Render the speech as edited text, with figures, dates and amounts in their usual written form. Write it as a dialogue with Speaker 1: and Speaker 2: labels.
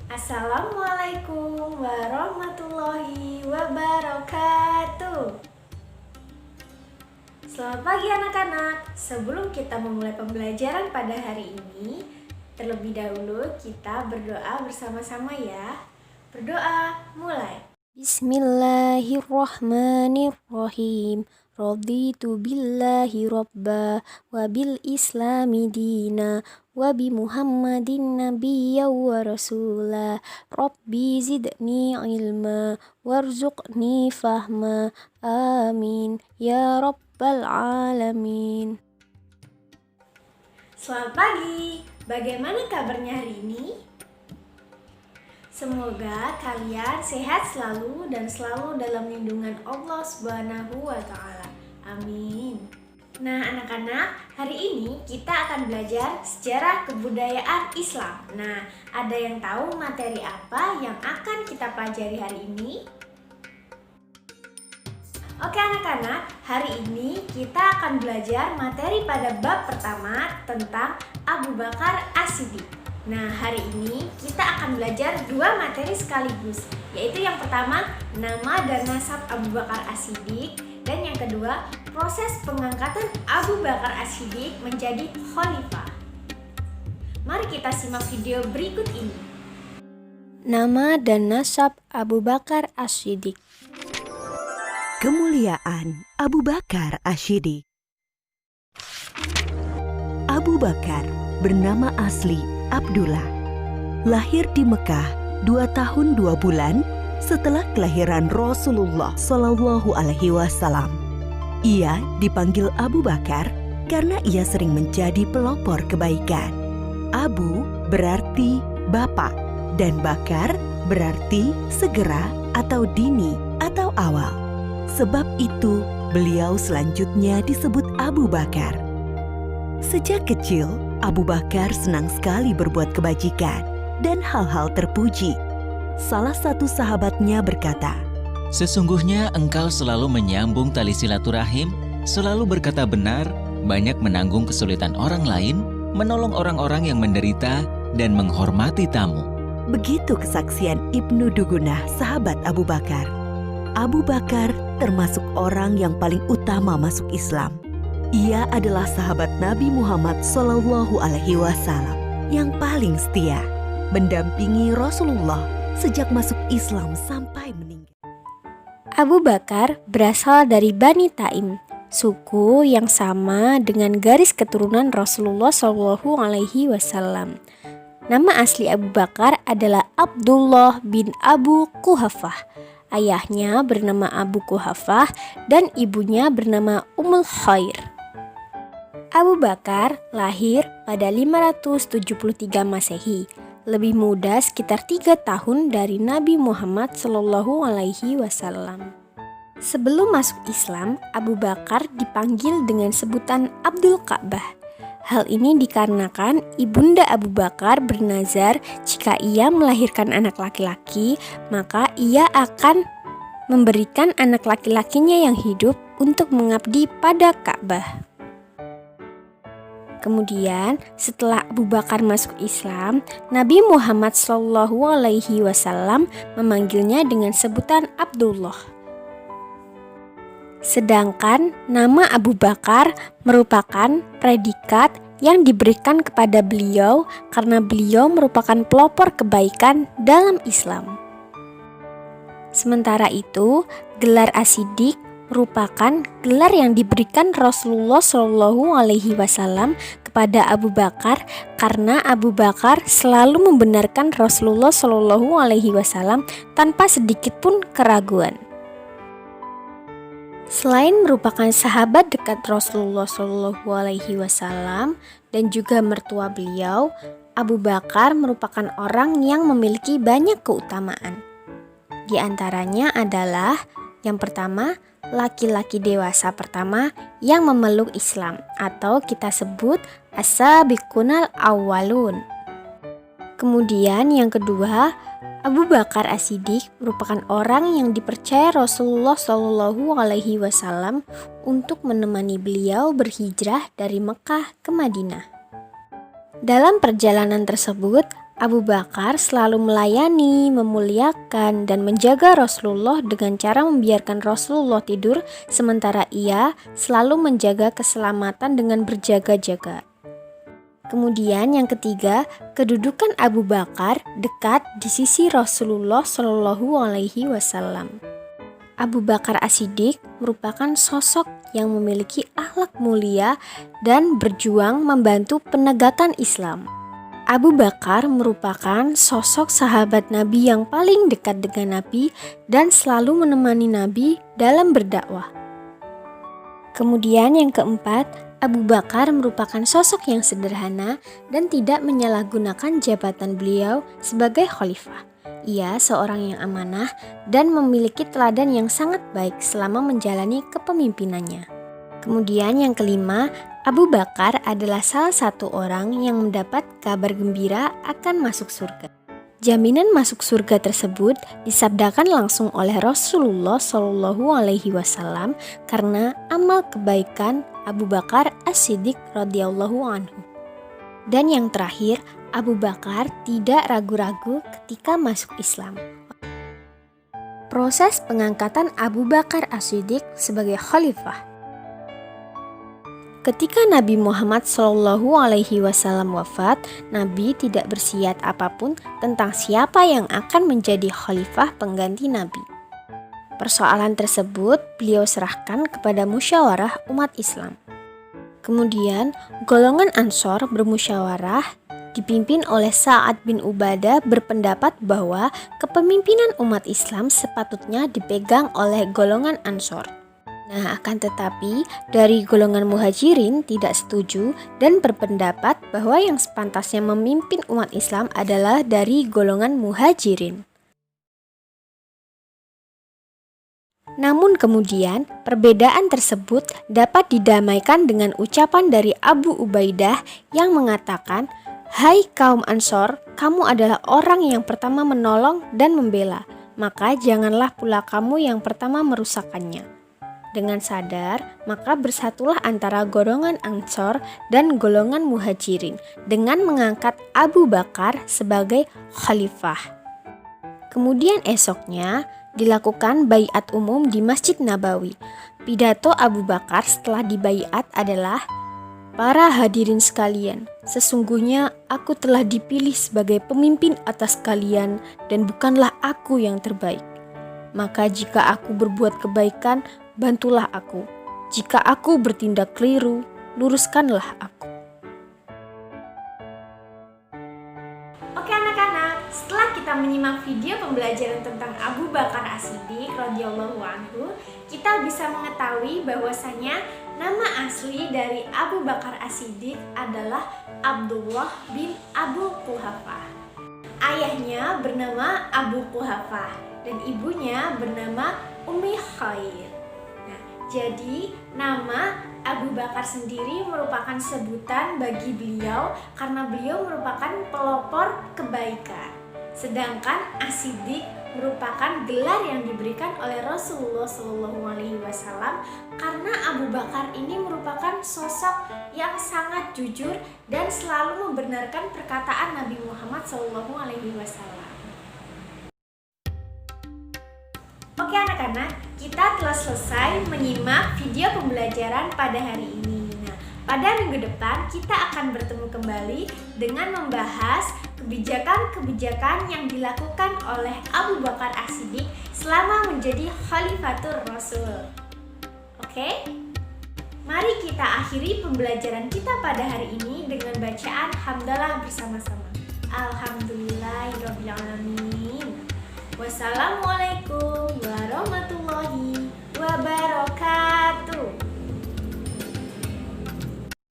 Speaker 1: Assalamualaikum warahmatullahi wabarakatuh. Selamat pagi anak-anak. Sebelum kita memulai pembelajaran pada hari ini, terlebih dahulu kita berdoa bersama-sama ya. Berdoa, mulai.
Speaker 2: Bismillahirrahmanirrahim. Raditu billahi robba wa bil islami dina wa bi muhammadin nabiyya wa rasula. Rabbi zidni ilma warzuqni fahma. Amin ya rabbal alamin.
Speaker 1: Selamat pagi. Bagaimana kabarnya hari ini? Semoga kalian sehat selalu dan selalu dalam lindungan Allah Subhanahu wa Ta'ala. Amin. Nah, anak-anak, hari ini kita akan belajar sejarah kebudayaan Islam. Nah, ada yang tahu materi apa yang akan kita pelajari hari ini? Oke anak-anak, hari ini kita akan belajar materi pada bab pertama tentang Abu Bakar As-Siddiq. Nah, hari ini kita akan belajar dua materi sekaligus, yaitu yang pertama, nama dan nasab Abu Bakar As-Siddiq, dan yang kedua, proses pengangkatan Abu Bakar As-Siddiq menjadi khalifah. Mari kita simak video berikut ini.
Speaker 2: Nama dan nasab Abu Bakar As-Siddiq.
Speaker 3: Kemuliaan Abu Bakar As-Siddiq. Abu Bakar bernama asli Abdullah. Lahir di Mekah 2 tahun 2 bulan setelah kelahiran Rasulullah Shallallahu Alaihi Wasallam. Ia dipanggil Abu Bakar karena ia sering menjadi pelopor kebaikan. Abu berarti bapak dan Bakar berarti segera atau dini atau awal. Sebab itu beliau selanjutnya disebut Abu Bakar. Sejak kecil, Abu Bakar senang sekali berbuat kebajikan dan hal-hal terpuji. Salah satu sahabatnya berkata,
Speaker 4: "Sesungguhnya engkau selalu menyambung tali silaturahim, selalu berkata benar, banyak menanggung kesulitan orang lain, menolong orang-orang yang menderita, dan menghormati tamu."
Speaker 3: Begitu kesaksian Ibnu Dugunah, sahabat Abu Bakar. Abu Bakar termasuk orang yang paling utama masuk Islam. Ia adalah sahabat Nabi Muhammad Shallallahu Alaihi Wasallam yang paling setia, mendampingi Rasulullah sejak masuk Islam sampai meninggal.
Speaker 2: Abu Bakar berasal dari Bani Taim, suku yang sama dengan garis keturunan Rasulullah Shallallahu Alaihi Wasallam. Nama asli Abu Bakar adalah Abdullah bin Abu Quhafah. Ayahnya bernama Abu Quhafah dan ibunya bernama Ummul Khair. Abu Bakar lahir pada 573 Masehi, lebih muda sekitar 3 tahun dari Nabi Muhammad Shallallahu Alaihi Wasallam. Sebelum masuk Islam, Abu Bakar dipanggil dengan sebutan Abdul Ka'bah. Hal ini dikarenakan ibunda Abu Bakar bernazar jika ia melahirkan anak laki-laki, maka ia akan memberikan anak laki-lakinya yang hidup untuk mengabdi pada Ka'bah. Kemudian, setelah Abu Bakar masuk Islam, Nabi Muhammad SAW memanggilnya dengan sebutan Abdullah. Sedangkan nama Abu Bakar merupakan predikat yang diberikan kepada beliau karena beliau merupakan pelopor kebaikan dalam Islam. Sementara itu, gelar As-Siddiq merupakan gelar yang diberikan Rasulullah Shallallahu Alaihi Wasallam kepada Abu Bakar karena Abu Bakar selalu membenarkan Rasulullah Shallallahu Alaihi Wasallam tanpa sedikit pun keraguan. Selain merupakan sahabat dekat Rasulullah Shallallahu Alaihi Wasallam dan juga mertua beliau, Abu Bakar merupakan orang yang memiliki banyak keutamaan. Di antaranya adalah yang pertama, laki-laki dewasa pertama yang memeluk Islam atau kita sebut as-sabiqunal awwalun. Kemudian yang kedua, Abu Bakar As-Siddiq merupakan orang yang dipercaya Rasulullah Shallallahu Alaihi Wasallam untuk menemani beliau berhijrah dari Mekah ke Madinah. Dalam perjalanan tersebut, Abu Bakar selalu melayani, memuliakan, dan menjaga Rasulullah dengan cara membiarkan Rasulullah tidur, sementara ia selalu menjaga keselamatan dengan berjaga-jaga. Kemudian yang ketiga, kedudukan Abu Bakar dekat di sisi Rasulullah Shallallahu Alaihi Wasallam. Abu Bakar As-Siddiq merupakan sosok yang memiliki akhlak mulia dan berjuang membantu penegakan Islam. Abu Bakar merupakan sosok sahabat Nabi yang paling dekat dengan Nabi dan selalu menemani Nabi dalam berdakwah. Kemudian yang keempat, Abu Bakar merupakan sosok yang sederhana dan tidak menyalahgunakan jabatan beliau sebagai khalifah. Ia seorang yang amanah dan memiliki teladan yang sangat baik selama menjalani kepemimpinannya. Kemudian yang kelima, Abu Bakar adalah salah satu orang yang mendapat kabar gembira akan masuk surga. Jaminan masuk surga tersebut disabdakan langsung oleh Rasulullah Shallallahu Alaihi Wasallam karena amal kebaikan Abu Bakar As-Siddiq radhiyallahu anhu. Dan yang terakhir, Abu Bakar tidak ragu-ragu ketika masuk Islam. Proses pengangkatan Abu Bakar As-Siddiq sebagai khalifah. Ketika Nabi Muhammad SAW wafat, Nabi tidak bersiat apapun tentang siapa yang akan menjadi khalifah pengganti Nabi. Persoalan tersebut beliau serahkan kepada musyawarah umat Islam. Kemudian, golongan Ansor bermusyawarah dipimpin oleh Sa'ad bin Ubadah berpendapat bahwa kepemimpinan umat Islam sepatutnya dipegang oleh golongan Ansor. Nah, akan tetapi dari golongan Muhajirin tidak setuju dan berpendapat bahwa yang sepantasnya memimpin umat Islam adalah dari golongan Muhajirin. Namun kemudian perbedaan tersebut dapat didamaikan dengan ucapan dari Abu Ubaidah yang mengatakan, "Hai kaum Ansor, kamu adalah orang yang pertama menolong dan membela, maka janganlah pula kamu yang pertama merusakkannya." Dengan sadar, maka bersatulah antara golongan Ansor dan golongan Muhajirin dengan mengangkat Abu Bakar sebagai khalifah. Kemudian esoknya dilakukan baiat umum di Masjid Nabawi. Pidato Abu Bakar setelah dibaiat adalah, "Para hadirin sekalian, sesungguhnya aku telah dipilih sebagai pemimpin atas kalian dan bukanlah aku yang terbaik. Maka jika aku berbuat kebaikan, bantulah aku. Jika aku bertindak keliru, luruskanlah aku."
Speaker 1: Oke anak-anak, setelah kita menyimak video pembelajaran tentang Abu Bakar As-Siddiq radhiyallahu anhu, kita bisa mengetahui bahwasanya nama asli dari Abu Bakar As-Siddiq adalah Abdullah bin Abu Quhafah. Ayahnya bernama Abu Quhafah dan ibunya bernama Ummi Khair. Jadi, nama Abu Bakar sendiri merupakan sebutan bagi beliau karena beliau merupakan pelopor kebaikan. Sedangkan As-Siddiq merupakan gelar yang diberikan oleh Rasulullah SAW karena Abu Bakar ini merupakan sosok yang sangat jujur dan selalu membenarkan perkataan Nabi Muhammad SAW. Oke anak-anak, kita telah selesai menyimak video pembelajaran pada hari ini. Nah, pada minggu depan kita akan bertemu kembali dengan membahas kebijakan-kebijakan yang dilakukan oleh Abu Bakar As-Siddiq selama menjadi Khalifatur Rasul. Oke? Mari kita akhiri pembelajaran kita pada hari ini dengan bacaan hamdalah bersama-sama. Alhamdulillahirrabbilalamin. Wassalamualaikum warahmatullahi wabarakatuh.